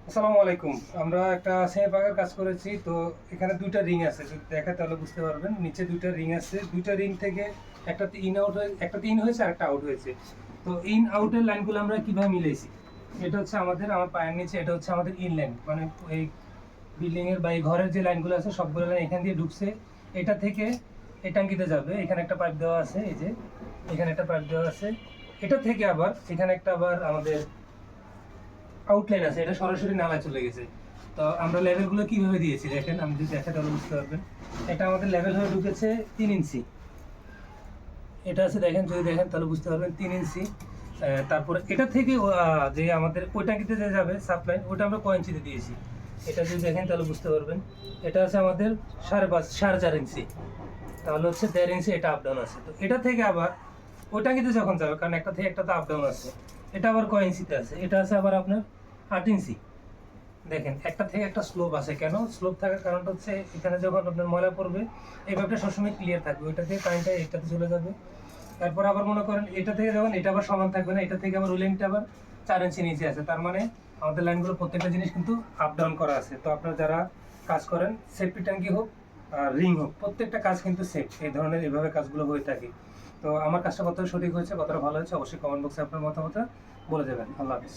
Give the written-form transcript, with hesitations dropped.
আসসালামু আলাইকুম। আমরা একটা সেমিপাকার কাজ করেছি। তো এখানে ২ টা রিং আছে। যদি দেখেন তাহলে বুঝতে পারবেন। নিচে ২ টা রিং আছে। ২ টা রিং থেকে একটাতে ইন আউট হয়ে একটাতে ইন হয়েছে আরেকটা আউট হয়েছে। তো ইন আউটের লাইনগুলো আমরা কিভাবে মিলাইছি? এটা হচ্ছে আমার পায়ের নিচে এটা হচ্ছে আমাদের ইন লাইন। মানে এই বিল্ডিং এর বা এই ঘরের যে লাইনগুলো আছে সবগুলো লাইন এখান দিয়ে ঢুকছে। এটা থেকে এই টাঙ্কিতে যাবে। এখানে একটা পাইপ দেওয়া আছে এই যে। এখানে একটা পাইপ দেওয়া আছে। এটা থেকে আবার এখানে একটা আবার আমাদের আউটলাইন আছে, এটা সরাসরি নালায় চলে গেছে। তো আমরা লেভেলগুলো কিভাবে দিয়েছি দেখেন, আমি যদি দেখে তাহলে বুঝতে পারবেন। এটা আমাদের লেভেল হয়ে ঢুকেছে 3 ইঞ্চি। এটা আছে দেখেন, যদি দেখেন তাহলে বুঝতে পারবেন 3 ইঞ্চি। তারপরে এটা থেকে যে আমাদের ওই ট্যাঙ্কিতে যে যাবে সাপ্লাই, ওটা আমরা কয় ইঞ্চিতে দিয়েছি এটা যদি দেখেন তাহলে বুঝতে পারবেন। এটা আছে আমাদের 5.5 সাড়ে 4 ইঞ্চি, তাহলে হচ্ছে 1.5 ইঞ্চি এটা আপ ডাউন আছে। তো এটা থেকে আবার ওই ট্যাঙ্কিতে যখন যাবে, কারণ একটা থেকে একটা তো আপ ডাউন আছে, এটা আবার কয় ইঞ্চিতে আছে, এটা আছে আবার আপনার 8 ইঞ্চি। দেখেন একটা থেকে একটা স্লোপ আছে, কেন স্লোপ থাকার কারণটা হচ্ছে এখানে যখন আপনার ময়লা পড়বে এই ব্যাপারটা সবসময় ক্লিয়ার থাকবে, ওইটা থেকে কারেন্টটা এটাতে চলে যাবে। তারপর আবার মনে করেন এটা থেকে যখন এটা আবার সমান থাকবে না, এটা থেকে আবার ওই লাইনটা আবার 4 ইঞ্চি নিচে আছে, তার মানে আমাদের লাইনগুলো প্রত্যেকটা জিনিস কিন্তু আপ ডাউন করা আছে। তো আপনারা যারা কাজ করেন সেফটি ট্যাঙ্কি হোক আর রিং হোক, প্রত্যেকটা কাজ কিন্তু সেফ, এই ধরনের এভাবে কাজগুলো হয়ে থাকে। তো আমার কাজটা কতটা সঠিক হয়েছে, কতটা ভালো হয়েছে অবশ্যই কমেন্ট বক্সে আপনার মতামত বলে দেবেন। আল্লাহ হাফিজ।